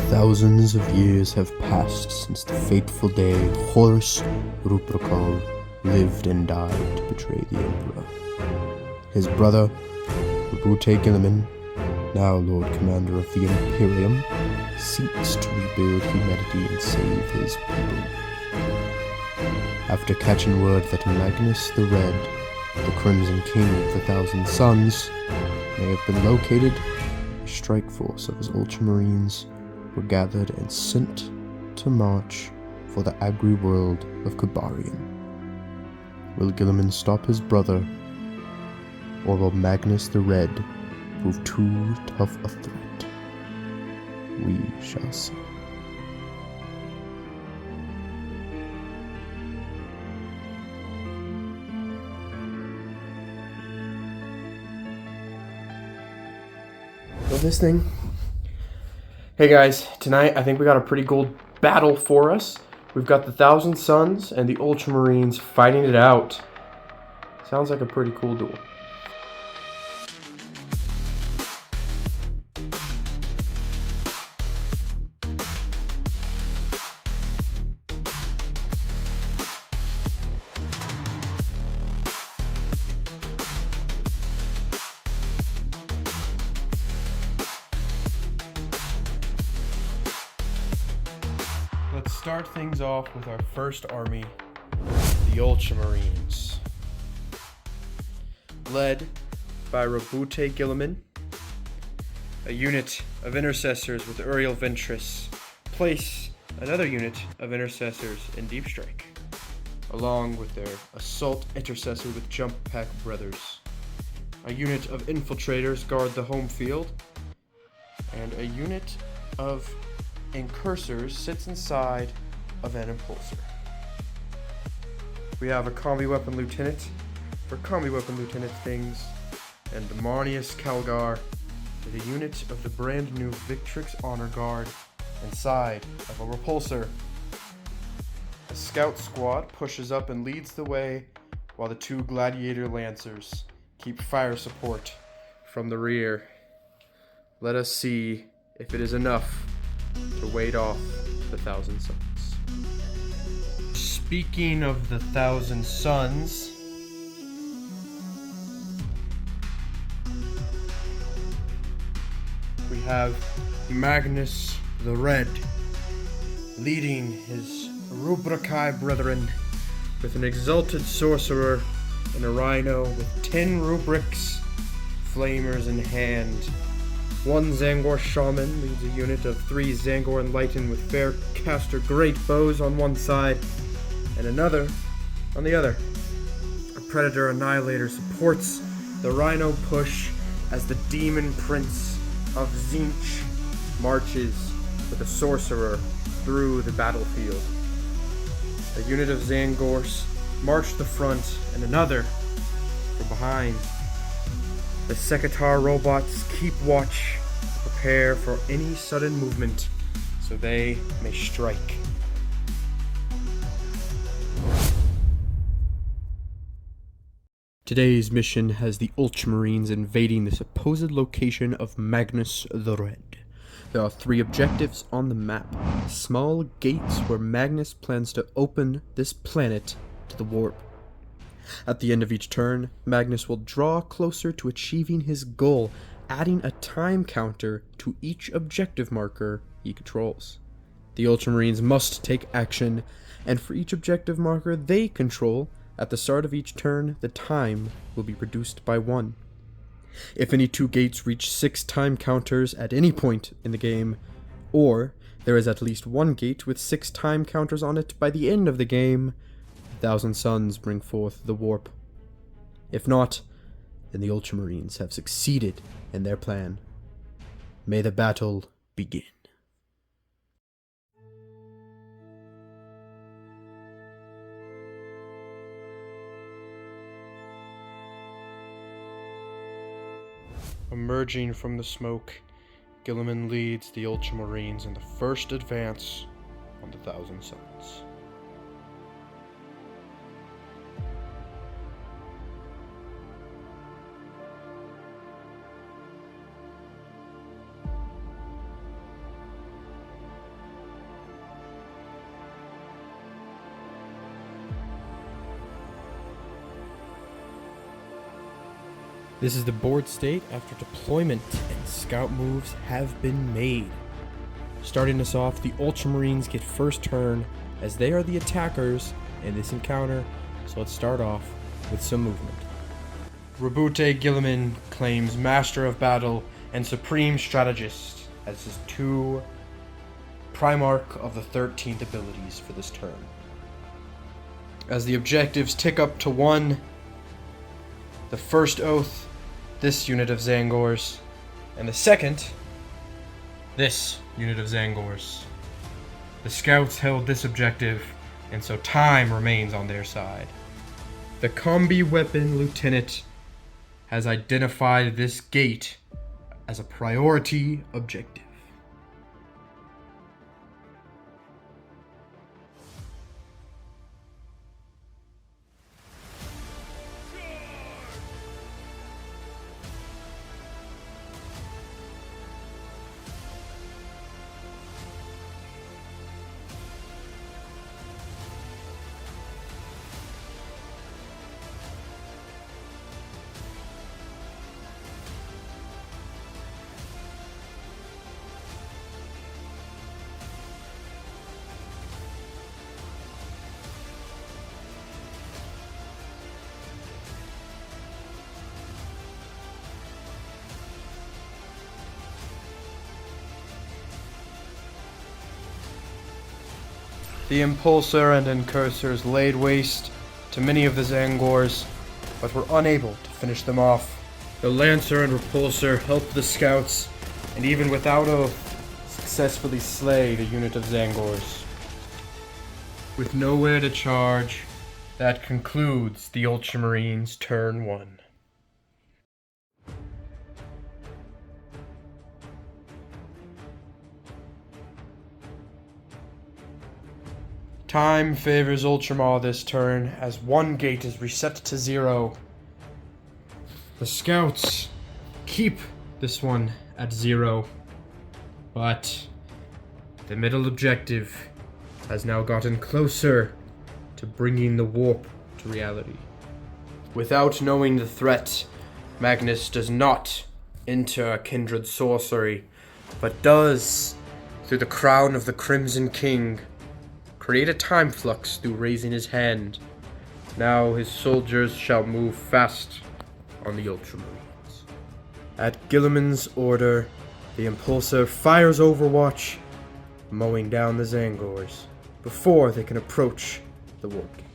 Thousands of years have passed since the fateful day Horus Ruprokal lived and died to betray the Emperor. His brother, Rubute Gilliman, now Lord Commander of the Imperium, seeks to rebuild humanity and save his people. After catching word that Magnus the Red, the Crimson King of the Thousand Suns, may have been located, a strike force of his Ultramarines were gathered and sent to march for the agri-world of Kabarian. Will Gilliman stop his brother, or will Magnus the Red prove too tough a threat? We shall see. So this thing. Hey guys, tonight I think we got a pretty cool battle for us. We've got the Thousand Suns and the Ultramarines fighting it out. Sounds like a pretty cool duel. Let's start things off with our first army, the Ultramarines. Led by Rubute Gilliman, a unit of intercessors with Uriel Ventress. Place another unit of intercessors in Deep Strike, along with their assault intercessor with Jump Pack Brothers. A unit of infiltrators guard the home field, and a unit of incursors sits inside of an impulsor. We have a combi weapon lieutenant for combi weapon lieutenant things, and Marnius Calgar with a unit of the brand new Victrix Honor Guard inside of a repulsor. A scout squad pushes up and leads the way, while the two gladiator lancers keep fire support from the rear. Let us see if it is enough to ward off the Thousand Suns. Speaking of the Thousand Suns, we have Magnus the Red leading his Rubricae brethren with an exalted sorcerer and a rhino with 10 rubrics, flamers in hand. One Zangor Shaman leads a unit of 3 Zangor Enlightened with Faircaster Great Bows on one side, and another on the other. A Predator Annihilator supports the Rhino push as the Demon Prince of Zinch marches with a Sorcerer through the battlefield. A unit of Zangors march to the front, and another from behind. The Sekitar robots keep watch, prepare for any sudden movement, so they may strike. Today's mission has the Ultramarines invading the supposed location of Magnus the Red. There are 3 objectives on the map, small gates where Magnus plans to open this planet to the warp. At the end of each turn, Magnus will draw closer to achieving his goal, adding a time counter to each objective marker he controls. The Ultramarines must take action, and for each objective marker they control, at the start of each turn, the time will be reduced by 1. If any 2 gates reach 6 time counters at any point in the game, or there is at least 1 gate with 6 time counters on it by the end of the game, the Thousand Suns bring forth the warp. If not, then the Ultramarines have succeeded in their plan. May the battle begin. Emerging from the smoke, Gilliman leads the Ultramarines in the first advance on the Thousand Suns. This is the board state after deployment and scout moves have been made. Starting us off, the Ultramarines get first turn as they are the attackers in this encounter, so let's start off with some movement. Rabute Gilliman claims Master of Battle and Supreme Strategist as his 2 Primarch of the 13th abilities for this turn. As the objectives tick up to 1, the first oath, this unit of Zangors, and the second, this unit of Zangors. The scouts held this objective, and so time remains on their side. The combi weapon lieutenant has identified this gate as a priority objective. The Impulsor and Incursors laid waste to many of the Zangors, but were unable to finish them off. The Lancer and Repulsor helped the scouts, and even without oath, successfully slay the unit of Zangors. With nowhere to charge, that concludes the Ultramarines' turn 1. Time favors Ultramar this turn, as 1 gate is reset to 0. The scouts keep this one at 0, but the middle objective has now gotten closer to bringing the warp to reality. Without knowing the threat, Magnus does not enter a kindred sorcery, but does, through the crown of the Crimson King, create a time flux through raising his hand. Now his soldiers shall move fast on the Ultramarines. At Gilliman's order, the Impulsor fires Overwatch, mowing down the Zangors before they can approach the warp gate.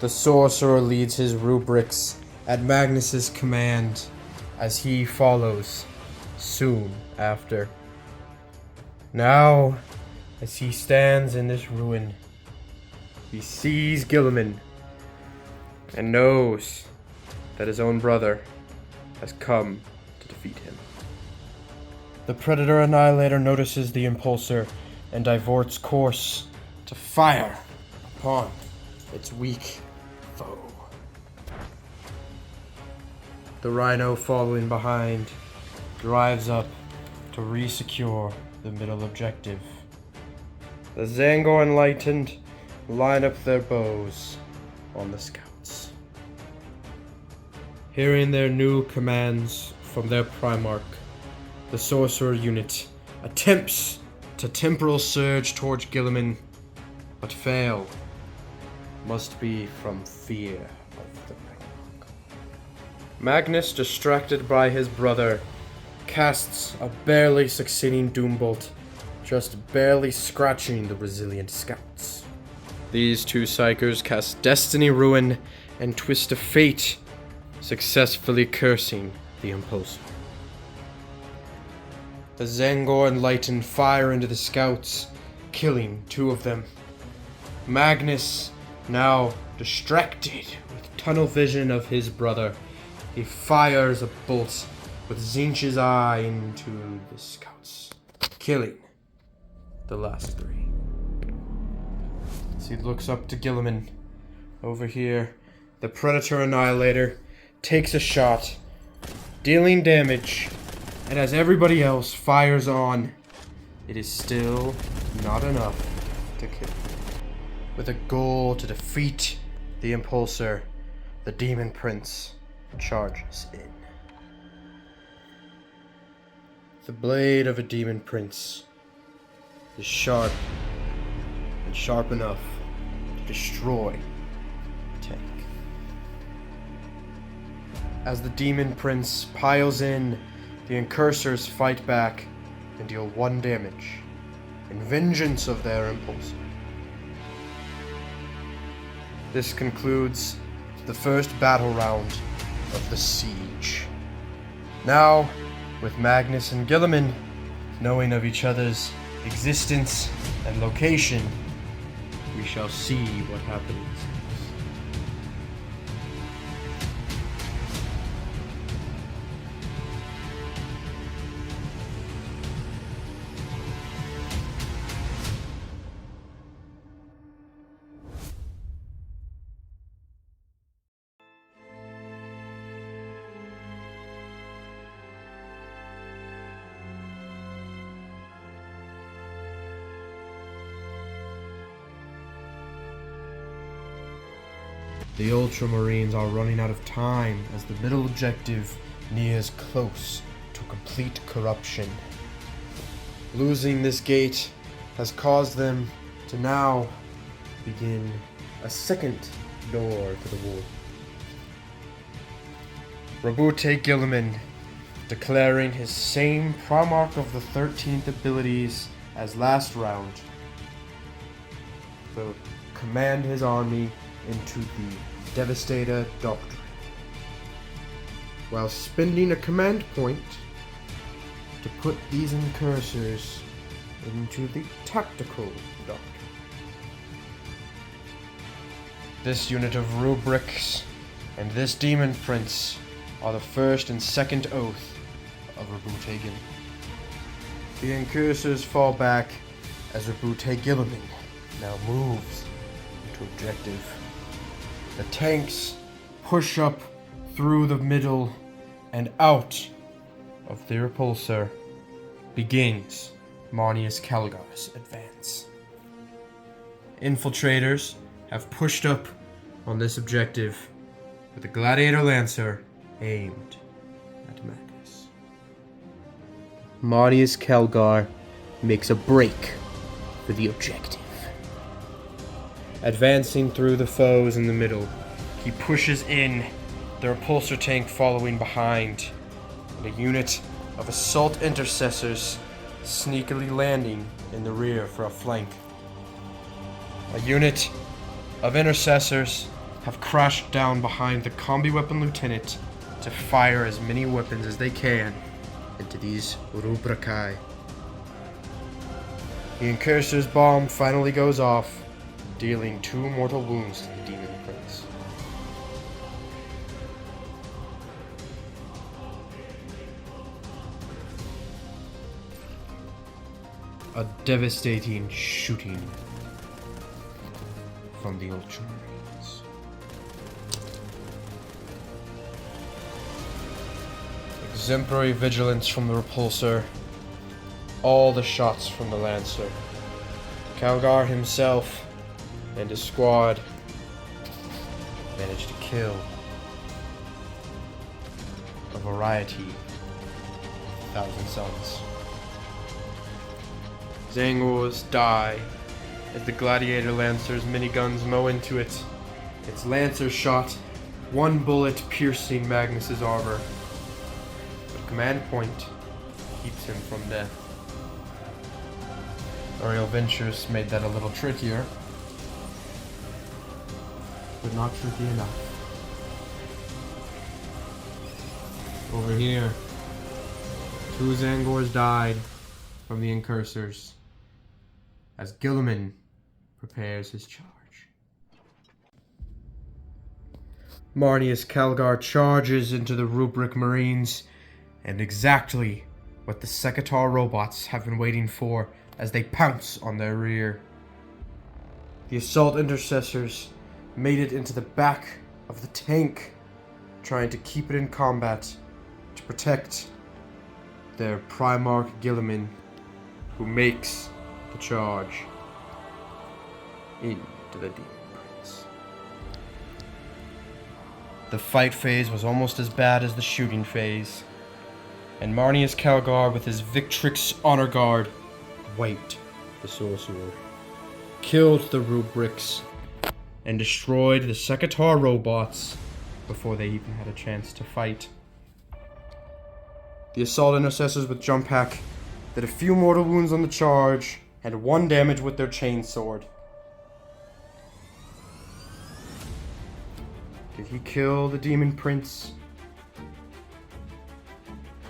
The Sorcerer leads his rubrics at Magnus's command as he follows soon after. Now, as he stands in this ruin, he sees Gilliman and knows that his own brother has come to defeat him. The Predator Annihilator notices the Impulsor and diverts course to fire upon its weak foe. The Rhino, following behind, drives up to re-secure the middle objective. The Zangor Enlightened line up their bows on the scouts. Hearing their new commands from their Primarch, the Sorcerer unit attempts to temporal surge towards Gilliman, but fail. Must be from fear of the Primarch. Magnus, distracted by his brother, casts a barely succeeding Doombolt, just barely scratching the resilient scouts. These 2 Psychers cast Destiny Ruin and Twist of Fate, successfully cursing the Impulsor. The Zangor Enlightened fire into the scouts, killing 2 of them. Magnus, now distracted with tunnel vision of his brother, he fires a bolt with Zinch's eye into the scouts, killing the last 3. As he looks up to Gilliman, over here, the Predator Annihilator takes a shot, dealing damage, and as everybody else fires on, it is still not enough to kill. With a goal to defeat the Impulsor, the Demon Prince charges in. The blade of a demon prince is sharp, and sharp enough to destroy the tank. As the demon prince piles in, the incursors fight back and deal 1 damage in vengeance of their impulse. This concludes the first battle round of the siege. Now, with Magnus and Gilliman knowing of each other's existence and location, we shall see what happens. The Ultramarines are running out of time as the middle objective nears close to complete corruption. Losing this gate has caused them to now begin a second door to the wall. Rabute Gilliman, declaring his same Primarch of the 13th abilities as last round, will command his army into the Devastator Doctrine, while spending a command point to put these incursors into the Tactical Doctrine. This unit of rubrics and this demon prince are the first and second oath of Rabute Gilliman. The incursors fall back as Rabute Gilliman now moves into objective. The tanks push up through the middle and out of the repulsor begins Magnus Calgar's advance. Infiltrators have pushed up on this objective with a Gladiator Lancer aimed at Magnus. Magnus Calgar makes a break for the objective. Advancing through the foes in the middle, he pushes in, the repulsor tank following behind, and a unit of assault intercessors sneakily landing in the rear for a flank. A unit of intercessors have crashed down behind the combi weapon lieutenant to fire as many weapons as they can into these rubricae. The incursor's bomb finally goes off, dealing 2 mortal wounds to the demon prince. A devastating shooting from the Ultramarines. Exemplary vigilance from the repulsor. All the shots from the Lancer. Calgar himself and his squad managed to kill a variety of Thousand Suns. Zangors die as the Gladiator Lancer's miniguns mow into it. Its Lancer shot, 1 bullet piercing Magnus's armor, but command point keeps him from death. Aerial Ventures made that a little trickier, but not tricky enough. Over here, 2 Zangors died from the incursors as Gilliman prepares his charge. Magnus Calgar charges into the Rubric Marines, and exactly what the Sekitar robots have been waiting for as they pounce on their rear. The assault intercessors made it into the back of the tank, trying to keep it in combat to protect their Primarch Gilliman, who makes the charge into the Demon Prince. The fight phase was almost as bad as the shooting phase, and Marnius Calgar with his Victrix Honor Guard wiped the Sorcerer, killed the Rubrics, and destroyed the Sekatar robots before they even had a chance to fight. The Assault Intercessors with Jump Hack did a few mortal wounds on the charge, and 1 damage with their Chainsword. Did he kill the Demon Prince?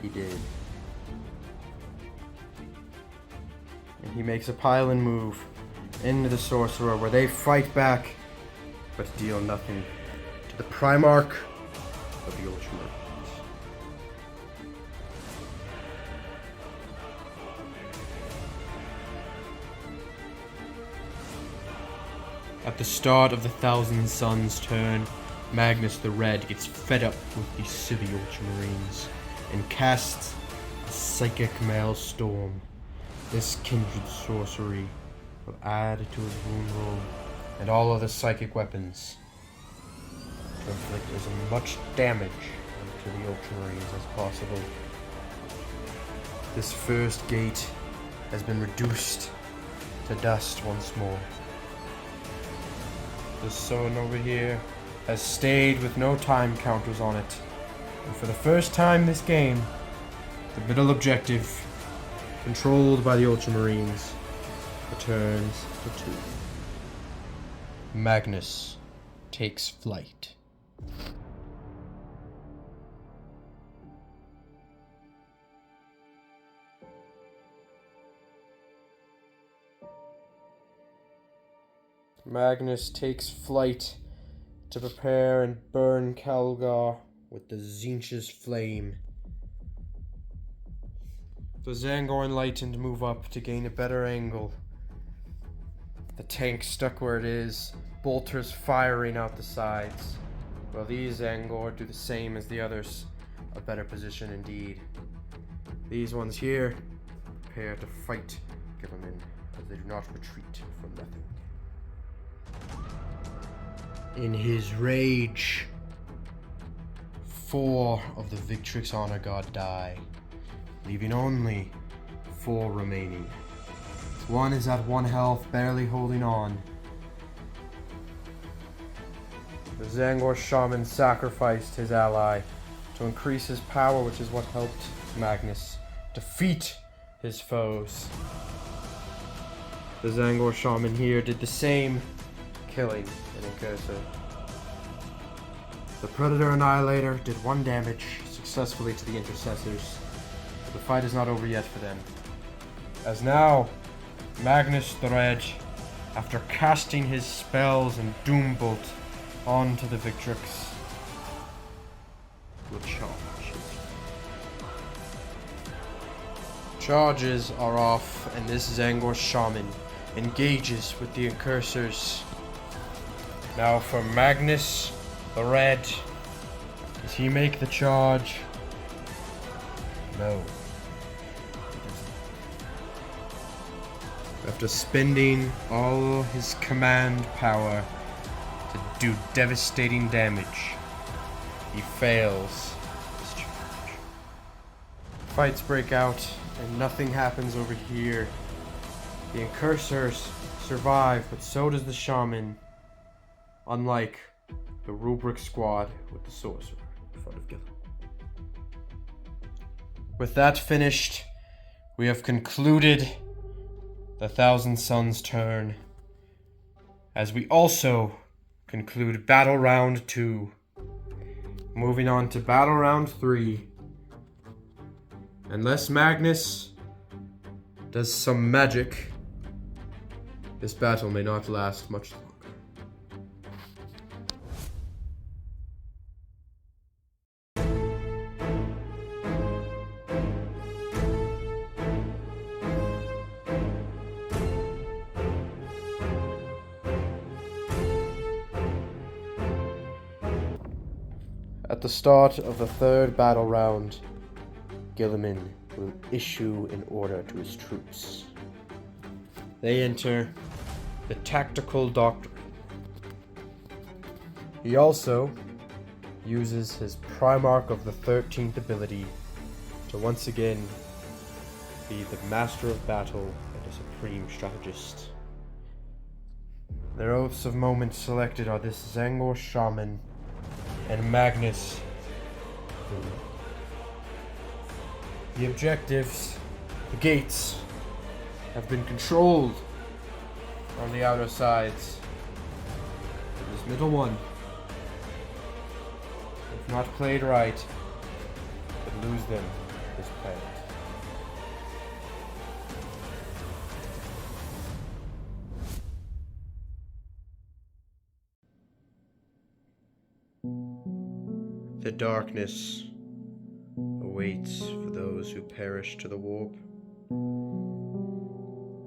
He did. And he makes a pile-in move into the Sorcerer, where they fight back, but deal nothing to the Primarch of the Ultramar. At the start of the Thousand Suns turn, Magnus the Red gets fed up with these silly Ultramarines and casts a Psychic Maelstrom. This kindred sorcery will add to his wound roll and all other psychic weapons to inflict as much damage to the Ultramarines as possible. This first gate has been reduced to dust once more. The sun over here has stayed with no time counters on it. And for the first time this game, the middle objective, controlled by the Ultramarines, returns to 2. Magnus takes flight. Magnus takes flight to prepare and burn Calgar with the Tzeentch's flame. The Zangor enlightened move up to gain a better angle. The tank stuck where it is, bolters firing out the sides, while these Zangor do the same as the others, a better position indeed. These ones here prepare to fight Gilliman, as they do not retreat from nothing. In his rage, 4 of the Victrix Honor Guard die, leaving only 4 remaining. 1 is at 1 health, barely holding on. The Zangor Shaman sacrificed his ally to increase his power, which is what helped Magnus defeat his foes. The Zangor Shaman here did the same, killing an Incursor. The Predator Annihilator did 1 damage successfully to the Intercessors, but the fight is not over yet for them. As now, Magnus the Red, after casting his spells and Doombolt onto the Victrix, will charge. Charges are off, and this Zangor Shaman engages with the Incursors. Now for Magnus the Red. Does he make the charge? No. After spending all his command power to do devastating damage, he fails his charge. Fights break out, and nothing happens over here. The Incursors survive, but so does the Shaman. Unlike the Rubric squad with the Sorcerer in front of Gilliman. With that finished, we have concluded the Thousand Suns turn, as we also conclude Battle Round 2. Moving on to Battle Round 3. Unless Magnus does some magic, this battle may not last much longer. At the start of the 3rd battle round, Gilliman will issue an order to his troops. They enter the Tactical Doctrine. He also uses his Primarch of the 13th ability to once again be the master of battle and a supreme strategist. Their oaths of moment selected are this Zangor Shaman and Magnus. The objectives, the gates, have been controlled on the outer sides. This middle one, if not played right, could lose them this planet. The darkness awaits for those who perish to the warp,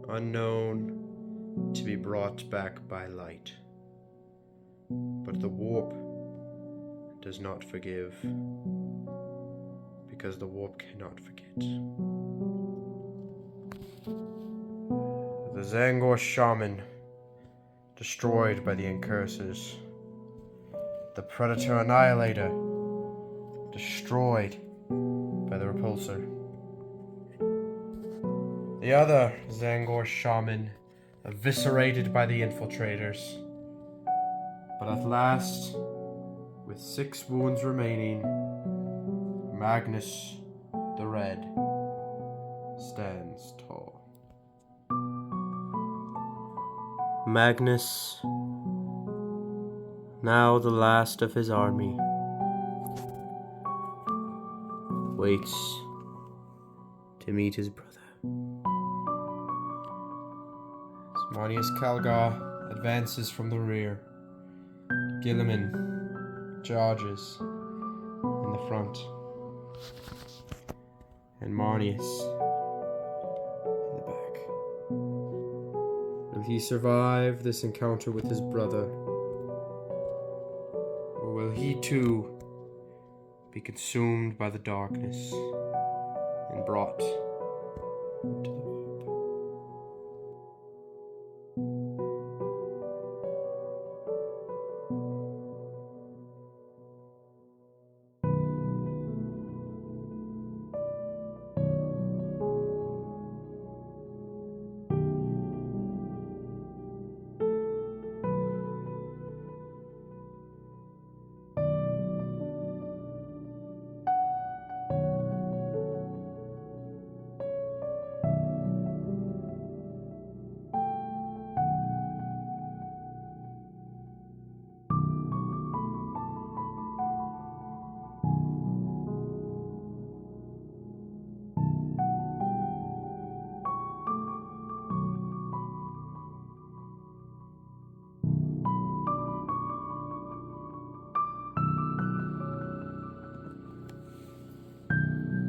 unknown to be brought back by light. But the warp does not forgive, because the warp cannot forget. The Zangor Shaman, destroyed by the Incursors. The Predator Annihilator, destroyed by the Repulsor. The other Zangor Shaman, eviscerated by the Infiltrators. But at last, with 6 wounds remaining, Magnus the Red stands tall. Magnus, now the last of his army, waits to meet his brother. Manius Calgar advances from the rear. Gilliman charges in the front, and Manius in the back. Will he survive this encounter with his brother? Or will he too be consumed by the darkness and brought to the warp?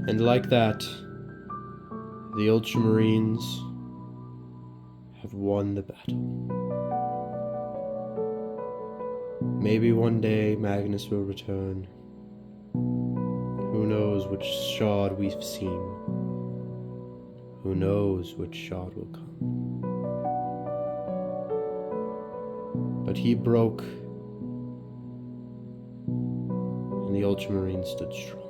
And like that, the Ultramarines have won the battle. Maybe one day Magnus will return. Who knows which shard we've seen? Who knows which shard will come? But he broke, and the Ultramarines stood strong.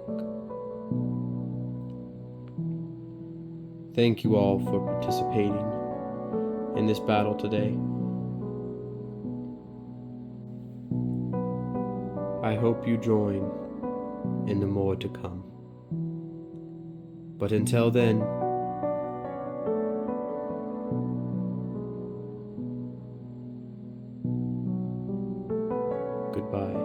Thank you all for participating in this battle today. I hope you join in the more to come. But until then, goodbye.